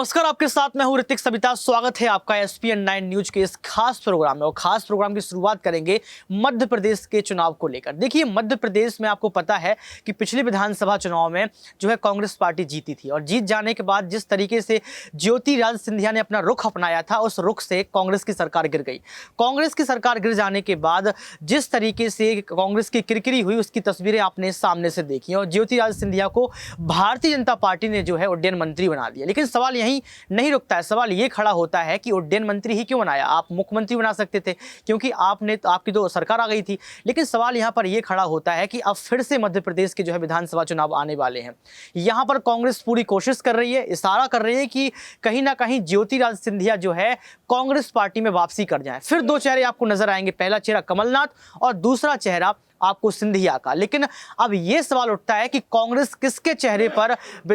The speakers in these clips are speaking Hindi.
नमस्कार, आपके साथ मैं हूं ऋतिक सबिता। स्वागत है आपका एसपीएन 9 न्यूज के इस खास प्रोग्राम में। और खास प्रोग्राम की शुरुआत करेंगे मध्य प्रदेश के चुनाव को लेकर। देखिए, मध्य प्रदेश में आपको पता है कि पिछले विधानसभा चुनाव में जो है कांग्रेस पार्टी जीती थी, और जीत जाने के बाद जिस तरीके से ज्योतिरादित्य सिंधिया ने अपना रुख अपनाया था, उस रुख से कांग्रेस की सरकार गिर गई। कांग्रेस की सरकार गिर जाने के बाद जिस तरीके से कांग्रेस की किरकिरी हुई, उसकी तस्वीरें आपने सामने से देखी। और ज्योतिरादित्य सिंधिया को भारतीय जनता पार्टी ने जो है उड्डयन मंत्री बना दिया। लेकिन सवाल यहीं नहीं रुकता है, सवाल ये खड़ा होता है कि उड्डयन मंत्री ही क्यों बनाया? आप मुख्यमंत्री बना सकते थे, क्योंकि आपकी तो सरकार आ गई थी। लेकिन सवाल यहां पर यह खड़ा होता है कि अब फिर से मध्य प्रदेश के जो है विधानसभा चुनाव आने वाले हैं। यहां पर कांग्रेस पूरी कोशिश कर रही है, इशारा कर रही है कि कहीं ना कहीं ज्योतिरादित्य सिंधिया जो है कांग्रेस पार्टी में वापसी कर जाए। फिर दो चेहरे आपको नजर आएंगे, पहला चेहरा कमलनाथ और दूसरा चेहरा आपको सिंधिया का। लेकिन अब यह सवाल उठता है कि कांग्रेस किसके चेहरे पर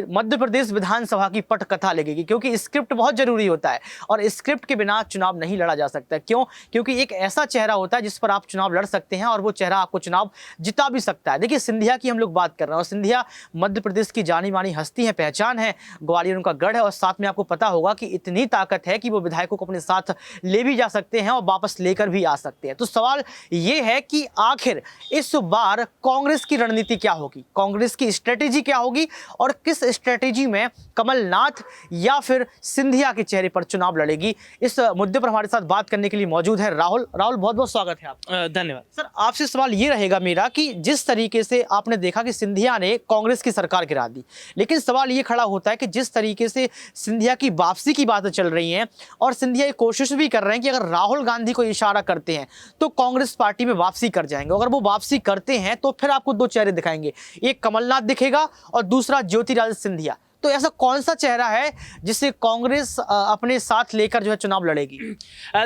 मध्य प्रदेश विधानसभा की पटकथा लगेगी, क्योंकि स्क्रिप्ट बहुत जरूरी होता है और स्क्रिप्ट के बिना चुनाव नहीं लड़ा जा सकता। क्यों? क्योंकि एक ऐसा चेहरा होता है जिस पर आप चुनाव लड़ सकते हैं और वो चेहरा आपको चुनाव जिता भी सकता है। देखिए, सिंधिया की हम लोग बात कर रहे हैं, और सिंधिया मध्य प्रदेश की जानी मानी हस्ती है, पहचान है, ग्वालियर उनका गढ़ है। और साथ में आपको पता होगा कि इतनी ताकत है कि वो विधायकों को अपने साथ ले भी जा सकते हैं और वापस लेकर भी आ सकते हैं। तो सवाल ये है कि आखिर इस बार कांग्रेस की रणनीति क्या होगी, कांग्रेस की स्ट्रेटेजी क्या होगी, और किस स्ट्रेटेजी में कमलनाथ या फिर सिंधिया के चेहरे पर चुनाव लड़ेगी। इस मुद्दे पर हमारे साथ बात करने के लिए मौजूद है राहुल। बहुत बहुत स्वागत है आप। धन्यवाद सर, आपसे सवाल ये रहेगा मेरा कि जिस तरीके से आपने देखा कि सिंधिया ने कांग्रेस की सरकार गिरा दी, लेकिन सवाल ये खड़ा होता है कि जिस तरीके से सिंधिया की वापसी की बातें चल रही हैं और सिंधिया ये कोशिश भी कर रहे हैं कि अगर राहुल गांधी को इशारा करते हैं तो कांग्रेस पार्टी में वापसी कर जाएंगे। अगर वो वापसी करते हैं तो फिर आपको दो चेहरे दिखाएंगे, एक कमलनाथ दिखेगा और दूसरा ज्योतिरादित्य सिंधिया। तो ऐसा कौन सा चेहरा है जिसे कांग्रेस अपने साथ लेकर जो है चुनाव लड़ेगी?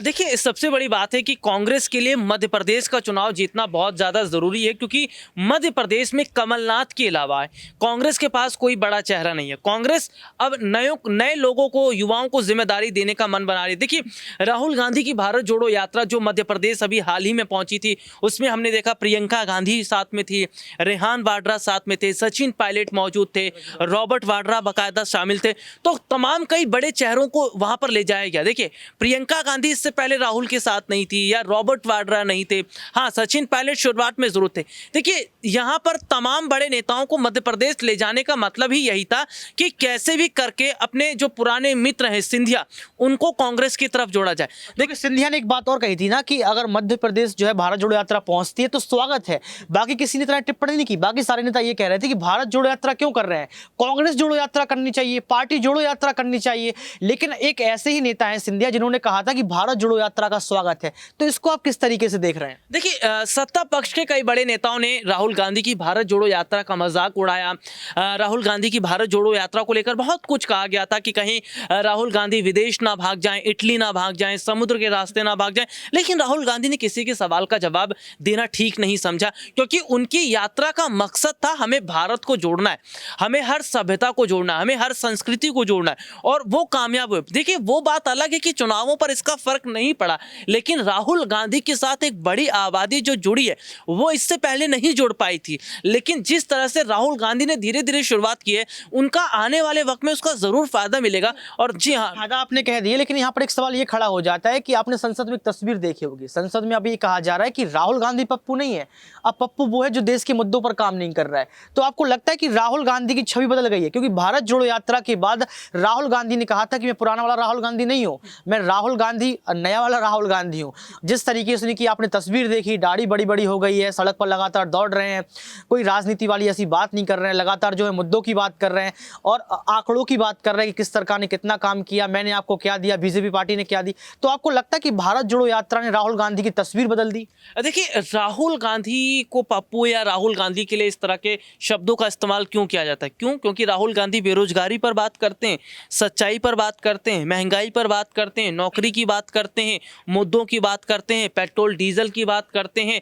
देखिए, सबसे बड़ी बात है कि कांग्रेस के लिए मध्य प्रदेश का चुनाव जीतना बहुत ज़्यादा ज़रूरी है, क्योंकि मध्य प्रदेश में कमलनाथ के अलावा कांग्रेस के पास कोई बड़ा चेहरा नहीं है। कांग्रेस अब नए लोगों को, युवाओं को जिम्मेदारी देने का मन बना रही है। देखिए, राहुल गांधी की भारत जोड़ो यात्रा जो मध्य प्रदेश अभी हाल ही में पहुंची थी, उसमें हमने देखा प्रियंका गांधी साथ में थी, रेहान वाड्रा साथ में थे, सचिन पायलट मौजूद थे, रॉबर्ट वाड्रा बाकायदा शामिल थे। तो तमाम कई बड़े चेहरों को वहां पर ले जाया गया। देखिए, प्रियंका गांधी इससे पहले राहुल के साथ नहीं थी, या रॉबर्ट वाड्रा नहीं थे। हाँ, सचिन पायलट शुरुआत में जरूर थे। देखिए, यहां पर तमाम बड़े नेताओं को मध्य प्रदेश ले जाने का मतलब ही यही था कि कैसे भी करके अपने जो पुराने मित्र हैं सिंधिया, उनको कांग्रेस की तरफ जोड़ा जाए। देखिए, सिंधिया ने एक बात और कही थी ना कि अगर मध्य प्रदेश जो है भारत जोड़ो यात्रा पहुंचती है तो स्वागत है। बाकी किसी ने तरह टिप्पणी नहीं की। बाकी सारे नेता ये कह रहे थे कि भारत जोड़ो यात्रा क्यों कर रहे हैं, कांग्रेस जोड़ो यात्रा करनी चाहिए, पार्टी जोड़ो यात्रा करनी चाहिए। लेकिन एक ऐसे ही नेता हैं सिंधिया जिन्होंने कहा था कि भारत जोड़ो यात्रा का स्वागत है। तो इसको आप किस तरीके से देख रहे हैं? देखिए, सत्ता पक्ष के कई बड़े नेताओं ने राहुल गांधी की भारत जोड़ो यात्रा का मजाक उड़ाया। राहुल गांधी की भारत जोड़ो यात्रा को लेकर बहुत कुछ कहा गया था कि कहीं राहुल गांधी विदेश ना भाग जाएं, इटली ना भाग जाएं, समुद्र के रास्ते ना भाग जाएं। लेकिन राहुल गांधी ने किसी के सवाल का जवाब देना ठीक नहीं समझा, क्योंकि उनकी यात्रा का मकसद था हमें भारत को जोड़ना है, हमें हर सभ्यता को जोड़ना है, हमें हर संस्कृति को जोड़ना है, और वो कामयाब हुए। देखिए, वो बात अलग है कि चुनावों पर इसका फर्क नहीं पड़ा, लेकिन राहुल गांधी के साथ एक बड़ी आबादी जो जुड़ी है वो इससे पहले नहीं जुड़ पाई थी। लेकिन जिस तरह से राहुल गांधी ने धीरे धीरे शुरुआत की है, उनका आने वाले वक्त में उसका जरूर फायदा मिलेगा। और जी हाँ, फायदा आपने कह दिया, लेकिन यहाँ पर एक सवाल ये खड़ा हो जाता है कि आपने संसद में एक तस्वीर देखी होगी। संसद में अभी कहा जा रहा है कि राहुल गांधी पप्पू नहीं है, अब पप्पू वो है जो देश के मुद्दों पर काम नहीं कर रहा है। तो आपको लगता है कि राहुल गांधी की छवि बदल गई है? क्योंकि भारत जोड़ो यात्रा के बाद राहुल गांधी ने कहा था कि मैं पुराना वाला राहुल गांधी नहीं हूं, मैं राहुल गांधी नया वाला राहुल गांधी हूं। जिस तरीके से कि आपने तस्वीर देखी, दाढ़ी बड़ी बड़ी हो गई है, सड़क पर लगातार दौड़ रहे हैं, कोई राजनीति वाली ऐसी बात नहीं कर रहे हैं, लगातार जो है मुद्दों की बात कर रहे हैं और आंकड़ों की बात कर रहे हैं कि किस सरकार ने कितना काम किया, मैंने आपको क्या दिया, बीजेपी पार्टी ने क्या दी। तो आपको लगता है कि भारत जोड़ो यात्रा ने राहुल गांधी की तस्वीर बदल दी? देखिए, राहुल गांधी को पप्पू या राहुल गांधी के लिए इस तरह के शब्दों का इस्तेमाल क्यों किया जाता है? क्योंकि राहुल गांधी बेरोजगारी पर बात करते हैं, सच्चाई पर बात करते हैं, महंगाई पर बात करते हैं, नौकरी की बात करते हैं, मुद्दों की बात करते हैं, पेट्रोल डीजल की बात करते हैं,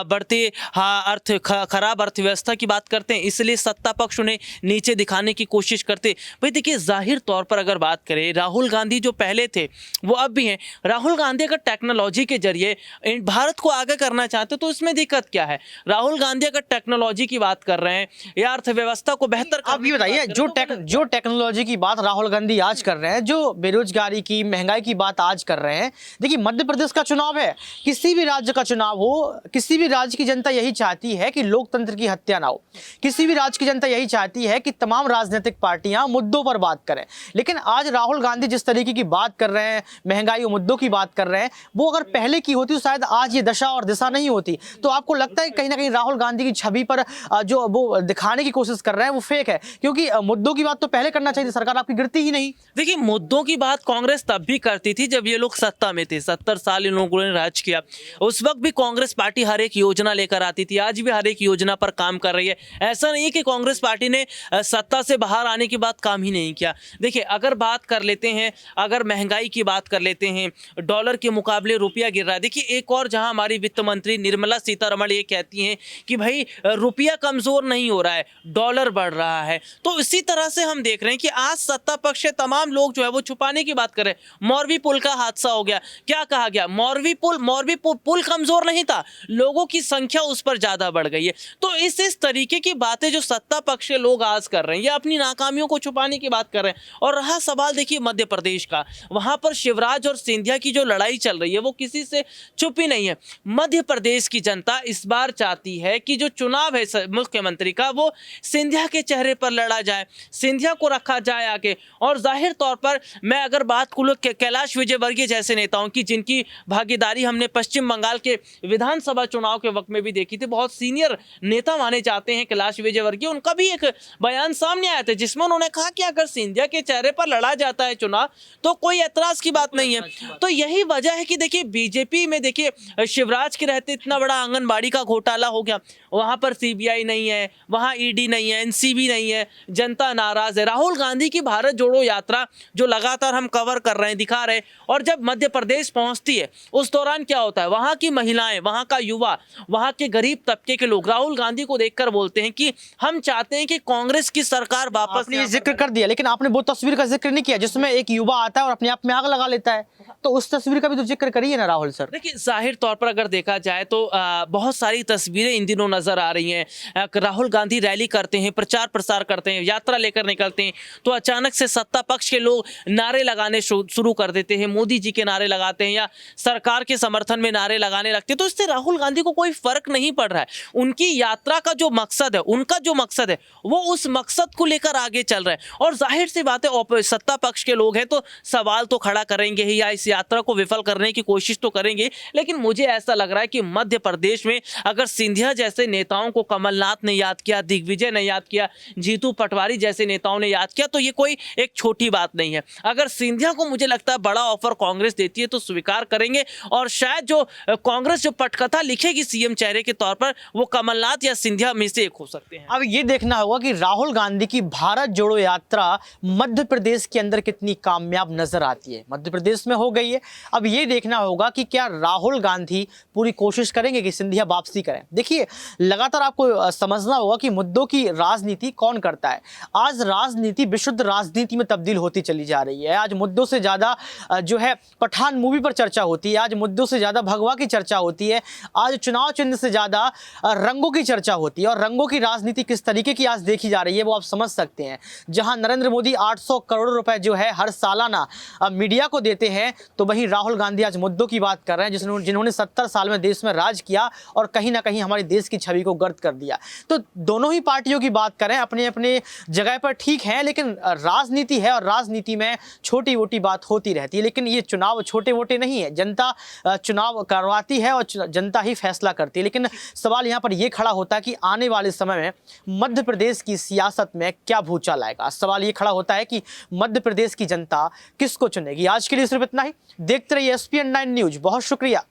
बढ़ते खराब अर्थव्यवस्था की बात करते हैं। इसलिए सत्ता पक्ष उन्हें नीचे दिखाने की कोशिश करते। भाई देखिए, जाहिर तौर पर अगर बात करें, राहुल गांधी जो पहले थे वो अब भी हैं। राहुल गांधी अगर टेक्नोलॉजी के जरिए भारत को आगे करना चाहते तो इसमें दिक्कत क्या है? राहुल गांधी अगर टेक्नोलॉजी की बात कर रहे हैं या अर्थव्यवस्था को बेहतर, आप ये बताइए, जो जो टेक्नोलॉजी की बात राहुल गांधी आज कर रहे हैं, जो बेरोजगारी की, महंगाई की बात आज कर रहे हैं, देखिए मध्य प्रदेश का चुनाव है, किसी भी राज्य का चुनाव हो, किसी भी राज्य की जनता यही चाहती है कि लोकतंत्र की हत्या ना हो। किसी भी राज्य की जनता यही चाहती है कि तमाम राजनीतिक पार्टियां मुद्दों पर बात करें। लेकिन आज राहुल गांधी जिस तरीके की बात कर रहे हैं, महंगाई और मुद्दों की बात कर रहे हैं, वो अगर पहले की होती तो शायद आज ये दशा और दिशा नहीं होती। तो आपको लगता है कहीं ना कहीं राहुल गांधी की छवि पर जो वो दिखाने की कोशिश कर रहे हैं वो फेक है? क्योंकि मुद्दों की बात तो पहले करना चाहिए, सरकार आपकी गिरती ही नहीं। देखिए, मुद्दों की बात कांग्रेस तब भी करती थी जब ये लोग सत्ता में थे। 70 साल इन लोगों ने राज किया, उस वक्त भी कांग्रेस पार्टी हर एक योजना लेकर आती थी, आज भी हर एक योजना पर काम कर रही है। ऐसा नहीं है कि कांग्रेस पार्टी ने सत्ता से बाहर आने के बाद काम ही नहीं किया। देखिए, अगर बात कर लेते हैं, अगर महंगाई की बात कर लेते हैं, डॉलर के मुकाबले रुपया गिर रहा है। देखिए, एक और जहां हमारी वित्त मंत्री निर्मला सीतारमण ये कहती हैं कि भाई रुपया कमजोर नहीं हो रहा है, डॉलर बढ़ रहा है। तो इसी तरह से हम देख रहे हैं कि आज सत्ता पक्ष से तमाम लोग जो है वो छुपाने की बात कर रहे हैं। मौरवी पुल का हादसा हो गया, क्या कहा गया? मौरवी पुल कमजोर नहीं था, लोगों की संख्या उस पर ज्यादा बढ़ गई है। तो इस तरीके की बातें जो सत्ता पक्ष के लोग आज कर रहे हैं, ये अपनी नाकामियों को छुपाने की बात कर रहे हैं। और रहा सवाल देखिए मध्य प्रदेश का, वहां पर शिवराज और सिंधिया की जो लड़ाई चल रही है वो किसी से छुपी नहीं है। मध्य प्रदेश की जनता इस बार चाहती है कि जो चुनाव है मुख्यमंत्री का, वो सिंधिया के चेहरे पर लड़ा जाए, सिंधिया को रखा जाए आगे। और जाहिर तौर पर मैं अगर बात करूं कैलाश विजयवर्गीय जैसे नेताओं की, जिनकी भागीदारी हमने पश्चिम बंगाल के विधानसभा चुनाव के वक्त में भी देखी थी, बहुत सीनियर नेता माने जाते हैं कैलाश विजयवर्गीय, उनका भी एक बयान सामने आया था जिसमें उन्होंने कहा कि अगर सिंधिया के चेहरे पर लड़ा जाता है चुनाव तो कोई ऐतराज की बात नहीं है। तो यही वजह है कि देखिए बीजेपी में देखिए शिवराज के रहते इतना बड़ा आंगनबाड़ी का घोटाला हो गया, वहां पर सीबीआई नहीं है, वहां ईडी नहीं है, एनसीबी नहीं है, जनता नाराज है। राहुल गांधी की भारत जोड़ो यात्रा जो लगातार हम कवर कर रहे हैं, दिखा रहे हैं, और जब मध्य प्रदेश पहुंचती है उस दौरान क्या होता है, वहां की महिलाएं, वहां का युवा, वहां के गरीब तबके के लोग राहुल गांधी को देखकर बोलते हैं कि हम चाहते हैं कि कांग्रेस की सरकार वापस। आपने जिक्र कर दिया, लेकिन आपने वो तस्वीर का जिक्र नहीं किया जिसमें एक युवा आता है और अपने आप में आग लगा लेता है, तो उस तस्वीर का भी तो जिक्र करिए ना राहुल सर। देखिए, जाहिर तौर पर अगर देखा जाए तो बहुत सारी तस्वीरें इन दिनों नजर आ रही हैं। राहुल गांधी रैली करते हैं, प्रचार प्रसार करते हैं, यात्रा लेकर निकलते हैं, तो अचानक से सत्ता पक्ष के लोग नारे लगाने शुरू कर देते हैं, मोदी जी के नारे लगाते हैं या सरकार के समर्थन में नारे लगाने लगते हैं। तो इससे राहुल गांधी को कोई फर्क नहीं पड़ रहा है। उनकी यात्रा का जो मकसद है, उनका जो मकसद है, वो उस मकसद को लेकर आगे चल रहे हैं। और जाहिर सी बात है, सत्ता पक्ष के लोग हैं तो सवाल तो खड़ा करेंगे ही, या इस यात्रा को विफल करने की कोशिश तो करेंगे। लेकिन मुझे ऐसा लग रहा है कि मध्य प्रदेश में अगर सिंधिया जैसे नेताओं को कमलनाथ ने याद किया, दिग्विजय ने याद किया, जीतू पटवारी जैसे नेताओं ने याद किया, तो ये कोई एक छोटी बात नहीं है। अगर सिंधिया को मुझे लगता है बड़ा ऑफर कांग्रेस देती है तो स्वीकार करेंगे, और शायद जो कांग्रेस जो पटकथा लिखेगी सीएम चेहरे के तौर पर, वो कमलनाथ या सिंधिया में से एक हो सकते हैं। अब ये देखना होगा कि राहुल गांधी की भारत जोड़ो यात्रा मध्य प्रदेश के अंदर कितनी कामयाब नजर आती है। मध्य प्रदेश में हो गई है, अब ये देखना होगा कि क्या राहुल गांधी पूरी कोशिश करेंगे कि सिंधिया वापसी करें। देखिए, लगातार आपको समझना होगा कि मुद्दों की राजनीति कौन करता है। आज राजनीति विशुद्ध राजनीति में तब्दील होती चली जा रही है। आज मुद्दों से ज्यादा जो है पठान मूवी पर चर्चा होती है, आज मुद्दों से ज्यादा भगवा की चर्चा होती है, आज चुनाव चिन्ह से ज्यादा रंगों की चर्चा होती है। और रंगों की राजनीति किस तरीके की आज देखी जा रही है वो आप समझ सकते हैं। जहां नरेंद्र मोदी 800 करोड़ रुपए जो है हर सालाना मीडिया को देते हैं, तो वहीं राहुल गांधी आज मुद्दों की बात कर रहे हैं जिन्होंने 70 साल में देश में राज किया और कहीं ना कहीं हमारे देश की छवि को गर्द कर दिया। तो दोनों ही पार्टियों की बात करें अपने अपने जगह पर ठीक है, लेकिन राजनीति है और राजनीति में छोटी मोटी बात होती रहती है। लेकिन ये चुनाव छोटे मोटे नहीं है, जनता चुनाव करवाती है और जनता ही फैसला करती है। लेकिन सवाल यहाँ पर यह खड़ा होता है कि आने वाले समय में मध्य प्रदेश की सियासत में क्या भूचाल आएगा। सवाल ये खड़ा होता है कि मध्य प्रदेश की जनता किसको चुनेगी। आज के लिए सिर्फ इतना ही। देखते रहिए SPN9 न्यूज। बहुत शुक्रिया।